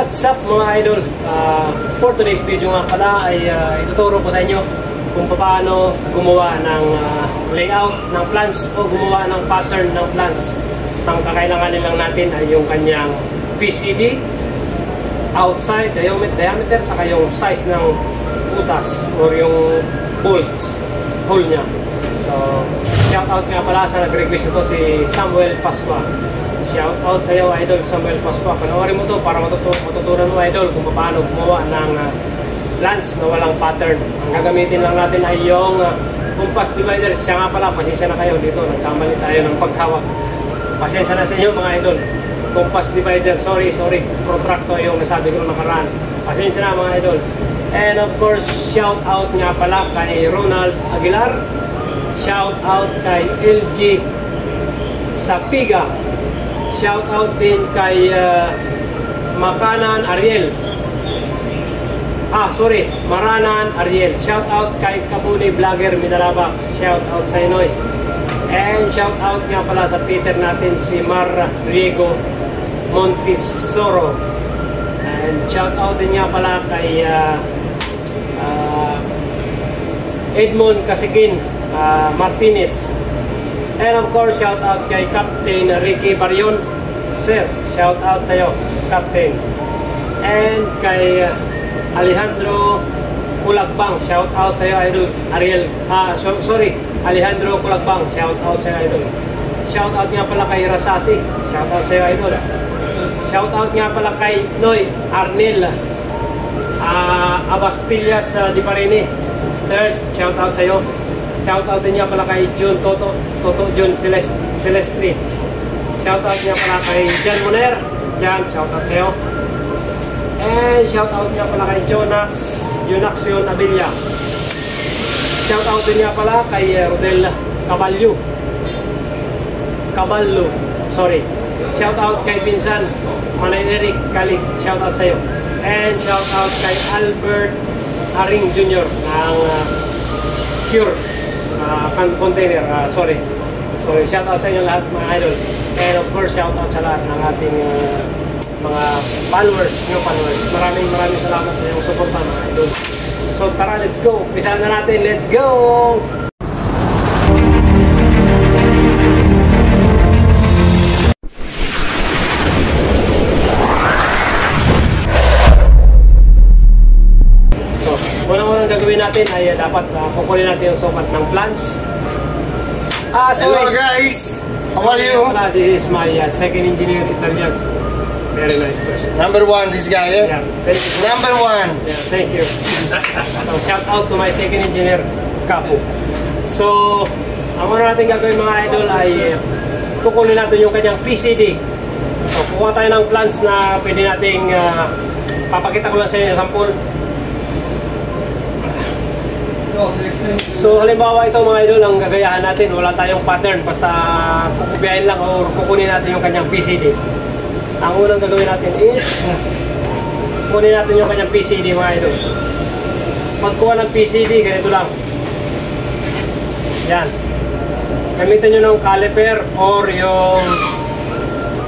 What's up mga idol? For today's video nga pala ay ituturo ko sa inyo kung paano gumawa ng layout ng plants o gumawa ng pattern ng plants. Ang kakailanganin lang natin ay yung kanyang PCD, outside diameter, saka yung size ng butas or yung bolts, hole nya. So, shout out nga pala sa nag-request ito si Samuel Pascua. Shout out sa iyo, idol Samuel Pascua. Panoorin mo to para matutunan mo, idol, kung paano gumawa ng plants na walang pattern. Ang gagamitin lang natin ay yung compass divider. Siya nga pala, pasensya na kayo dito. Nagkamali tayo ng paghawak. Pasensya na sa inyo mga idol. Compass divider, sorry. Protractor yung nasabi ko nakaraan. Pasensya na mga idol. And of course, shout out nga pala kay Ronald Aguilar. Shout out kay LG Sapiga. Shout out din kay Maranan Ariel. Ariel. Shout out kay Kabuni Vlogger Minalabak. Shout out sa Inoy. And shout out nga pala sa Peter natin si Mar Riego Montesoro. And shout out din nga pala kay Edmond Kasigin Martinez. And of course, shout out kay Captain Ricky Barion. Sir, shout out sa iyo, Captain. And kay Alejandro Kulagbang, shout out sa iyo, idol. Alejandro Kulagbang, shout out sa iyo, idol. Shout out nga pala kay Rasasi, shout out sa iyo, idol. Shout out nga pala kay Noy Arnel Abastillas Di Parini. Third, shout out sa iyo. Shout out din niya pala kay John Toto John Celestri. Shout out niya pala kay Jan Moner. Jan, shout out sa iyo. And shout out niya pala kay Jonaxion Abilia. Shout out din niya pala kay Rodel Caballo. Sorry. Shout out kay Pinsan Manay Eric Kalig. Shout out sa iyo. And shout out kay Albert Aring Jr. ng Cure container, sorry, shout out sa inyo lahat mga idol. And of course, shout out sa lahat ng ating mga followers. Maraming salamat sa inyong suporta mga idol. So tara, let's go, umpisahan na natin, let's go. Unang gagawin natin ay dapat kukunin natin yung sukat ng plants. Hello guys! How are you? This is my second engineer, Italian. Very nice person. Number one, this guy, eh? Yeah, thank you. Number one! Yeah, thank you. So, shout out to my second engineer, Capo. So, ang una natin gagawin mga idol ay kukunin natin yung kanyang PCD. So, kukuha tayo ng plants na pwede nating papakita ko lang sa inyo yung sample. So halimbawa ito mga idol, ang gagayahan natin, wala tayong pattern, basta kukupiahin lang o kukunin natin yung kanyang PCD. Ang unang gagawin natin is kukunin natin yung kanyang PCD mga idol. Pagkuha ng PCD, ganito lang. Yan. Gamitin nyo ng caliper or yung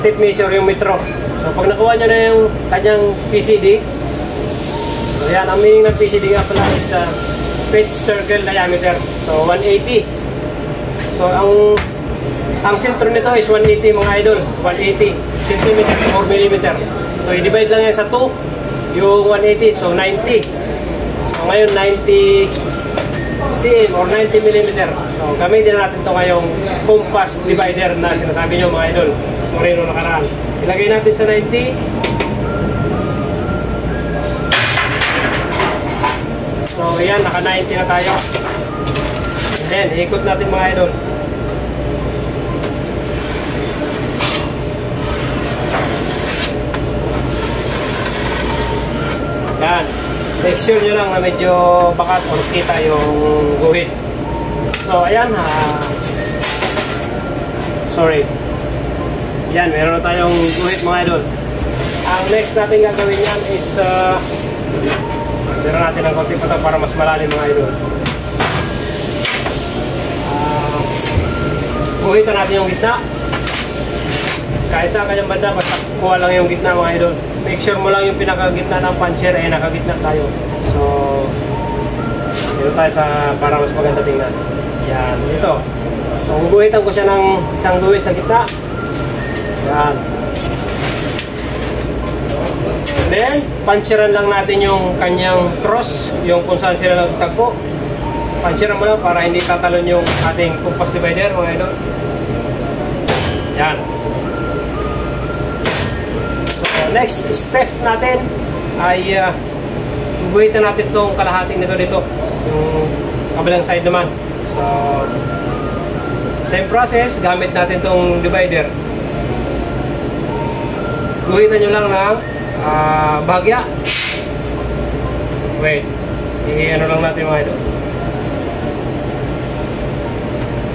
tape measure, yung metro. So pag nakuha nyo na yung kanyang PCD, so yan, ang meaning ng PCD nga pala is pitch circle diameter. So 180. So ang center nito is 180 mga idol. 180 cm or millimeter. So i-divide lang yan sa 2 yung 180. So 90. So ngayon 90 cm or 90 millimeter. So gamitin natin ito ngayong compass divider na sinasabi nyo mga idol. So rin nung nakaraan. Ilagay natin sa 90. So ayan, naka-90 na tayo. And then, ikot natin mga idol. Yan. Make sure nyo lang na medyo bakat o kita yung guhit. So ayan, sorry. Yan, meron na tayong guhit mga idol. Ang next natin gagawin yan is meron natin ang konti pa para mas malalim mga idol. Guhitan natin yung gitna. Kahit saan kanyang banda, basta kuha lang yung gitna mga idol. Make sure mo lang yung pinakagitna ng puncher ay nakagitna tayo. So, dito tayo sa para mas maganda tingnan. Yan, dito. So, guguhitan ko siya ng isang guhit sa gitna. Yan. Then, puncheran lang natin yung kanyang cross, yung kung saan sila nagtagpo. Puncheran mo lang para hindi tatalon yung ating compass divider mga idol. Yan. So, next step natin ay guhitan natin itong kalahating nito dito. Yung kabilang side naman. So, same process, gamit natin itong divider. Guhitan nyo lang ng bahagya. Wait, i-ano lang natin mga idol.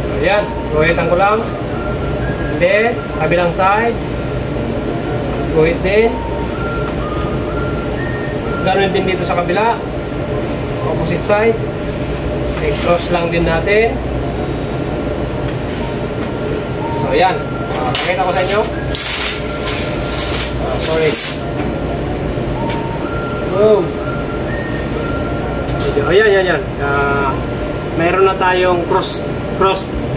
So yan, guhitan ko lang. Then, kabilang side, guhit din. Ganoon din dito sa kabila, opposite side. I-cross lang din natin. So yan, pakita ko sa inyo. Sorry. Oh. Ayan. Meron na tayong cross.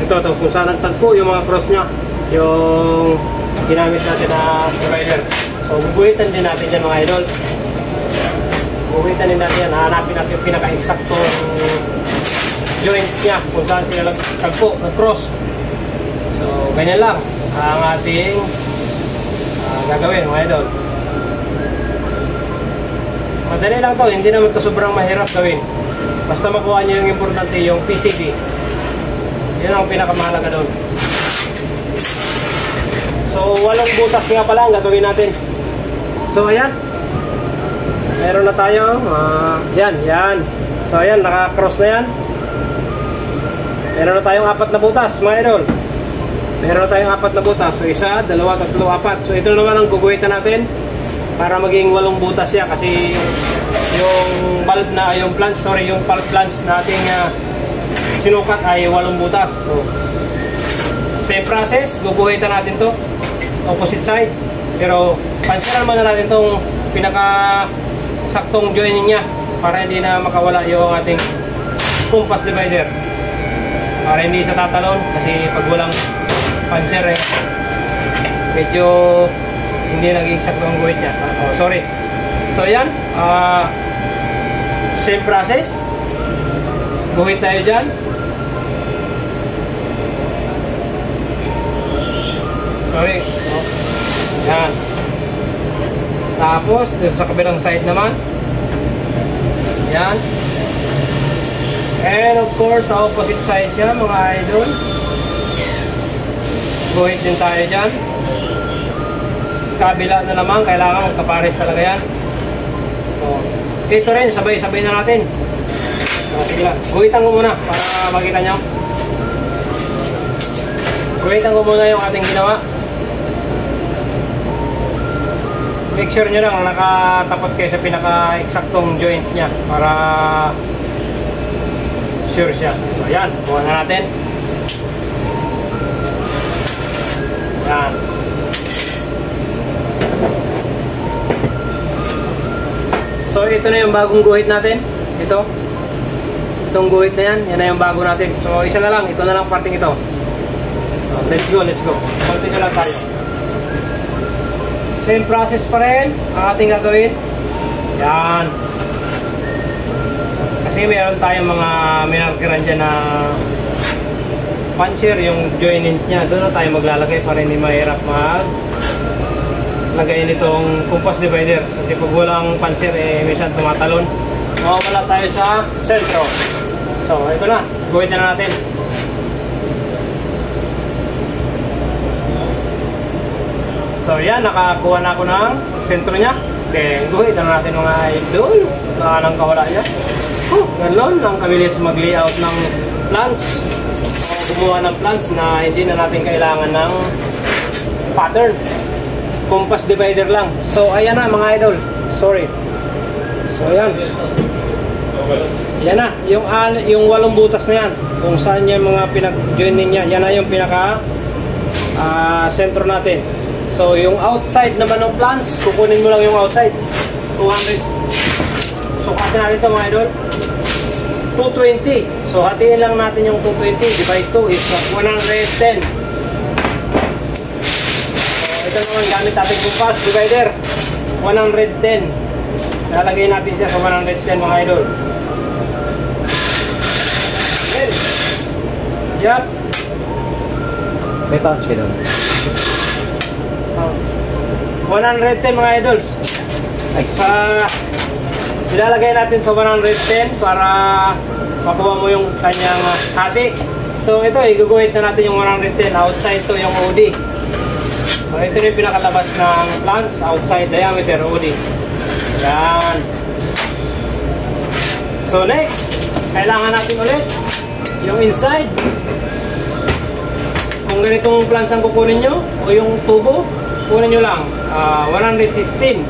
Ito, kung saan nagtagpo yung mga cross nya. Yung ginamit natin na divider. So, guguhitan din natin yan mga idol. Guguhitan din natin yan. Hanapin natin yung pinaka-exactong joint nya. Kung saan sila nagtagpo, nag-cross. So, ganyan lang ang ating gagawin mga idol. Madali lang to, hindi naman to sobrang mahirap gawin. Basta makuha nyo yung importante, yung PCB. Yan ang pinakamahalaga doon. So, 8 butas nga pala ang gagawin natin. So, ayan. Meron na tayo. Yan. So, ayan, naka-cross na yan. Meron na tayong 4 na butas, mga idol. Meron na tayong 4 na butas. So, 1, 2, 3, 4. So, ito naman ang guguhitan natin para maging 8 butas siya kasi yung valve na, yung valve plants na ating sinukat ay 8 butas. So, same process, guguhitan natin to opposite side. Pero, pansiran muna natin tong pinaka-saktong joining niya para hindi na makawala yung ating compass divider. Para hindi siya tatalon kasi pag walang puncher medyo hindi naging sakto ang guhit niya. Sorry. So yan, same process. Guhit tayo dyan. Sorry. Yan. Tapos dito sa kabilang side naman. Yan. And of course sa opposite side niya mga idol, guhit din tayo dyan. Kabila na naman, kailangan magkapares talaga yan. So, ito rin, sabay-sabay na natin. Sige lang, guhitan ko muna para makita nyo. Guhitan ko muna yung ating ginawa. Make sure nyo lang nakatapat kayo sa pinaka-exactong joint nya para sure siya. So, ayan, buha na natin. Ayan. So ito na yung bagong guhit natin. Itong guhit na yan, yan na yung bago natin. So isa na lang, ito na lang parting ito. So, let's go. Continue lang tayo. Same process pa rin ang ating gagawin. Yan. Kasi mayroon tayong mga minarkiran dyan na puncher, yung joint niya. Doon na tayo maglalagay para hindi mahirap lagay nitong compass divider kasi pag walang puncher minsan tumatalon. Mawawala tayo sa sentro. So ito na, guhitan na natin. So yan, nakakuha na ako ng sentro nya. Then guhitan na natin mga idol. Anong kawala nya. Ganon ang kabilis mag-layout ng plants o gumawa ng plants na hindi na natin kailangan ng pattern. Compass divider lang. So ayan na mga idol. Sorry. So ayan. Yan na. Yung 8 butas na yan. Kung saan yung mga pinag-joining niya. Yan na yung pinaka sentro natin. So So yung outside naman ng plants, kukunin mo lang yung outside. 200. So kasi natin ito mga idol. 220. So hatiin lang natin yung 220 divide 2 is 110. So ito naman gamit natin kumpas divider. 110. Lalagay natin siya sa 110 mga idol. Yup. May pouch ka doon. 110 mga idols. Ilalagay natin sa 110 para makuha mo yung kanyang hati. So ito, iguguhit na natin yung 110. Outside to yung OD. So ito yung pinakalabas ng plants. Outside diameter OD. Yan. So next, kailangan natin ulit yung inside. Kung ganitong plants ang kukunin nyo o yung tubo, kunin nyo lang 115.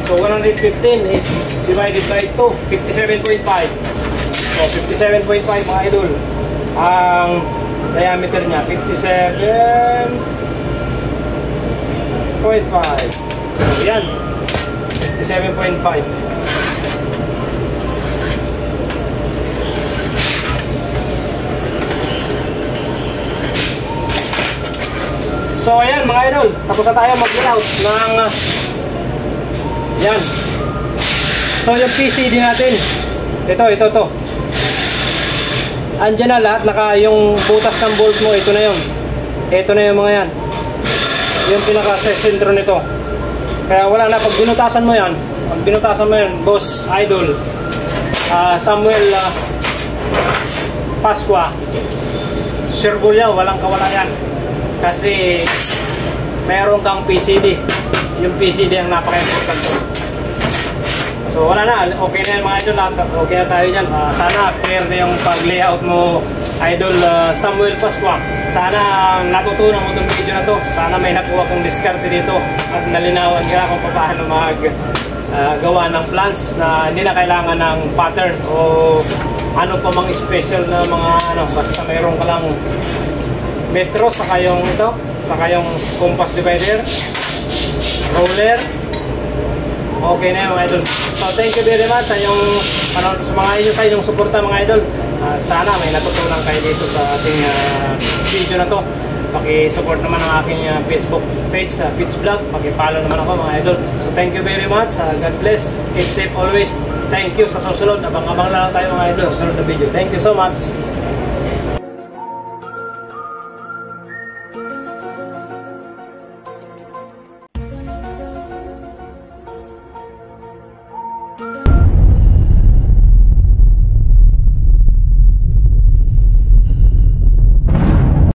So 115 is divided by 2, 57.5. So 57.5 mga idol. Ang diameter niya 57.5. So yan, 57.5. So ayan mga idol, tapos na tayo mag-layout ng yan. So yung PCD natin, ito. Andyan na lahat, yung butas ng bolt mo, ito na yun. Ito na yung mga yan. Yung pinaka-sentro nito. Kaya wala na, pag binutasan mo yan, boss idol, Samuel Pasqua, sure ball yan, walang kawala yan. Kasi meron kang PCD. Yung PCD ang napaka-important. So wala na, okay na yan mga idol. Okay na tayo dyan. Sana clear na yung pag-layout mo, idol Samuel Pasqua. Sana natutunan mo itong video na to. Sana may nakuha kong diskarte dito at nalinawan ka kung paano gawa ng plants na hindi na kailangan ng pattern o ano pa mang special na mga basta mayroon ka lang metro, saka yung ito, saka yung compass divider, roller. Okay na yun mga idol. So thank you very much sa sa inyong suporta mga idol. Sana may natutunan kayo dito sa ating video na to. Paki-support naman ang aking Facebook page sa Pitch Vlog. Paki-follow naman ako mga idol. So thank you very much. God bless. Keep safe always. Thank you sa susunod. Abang-abang lang tayo mga idol sa susunod na video. Thank you so much.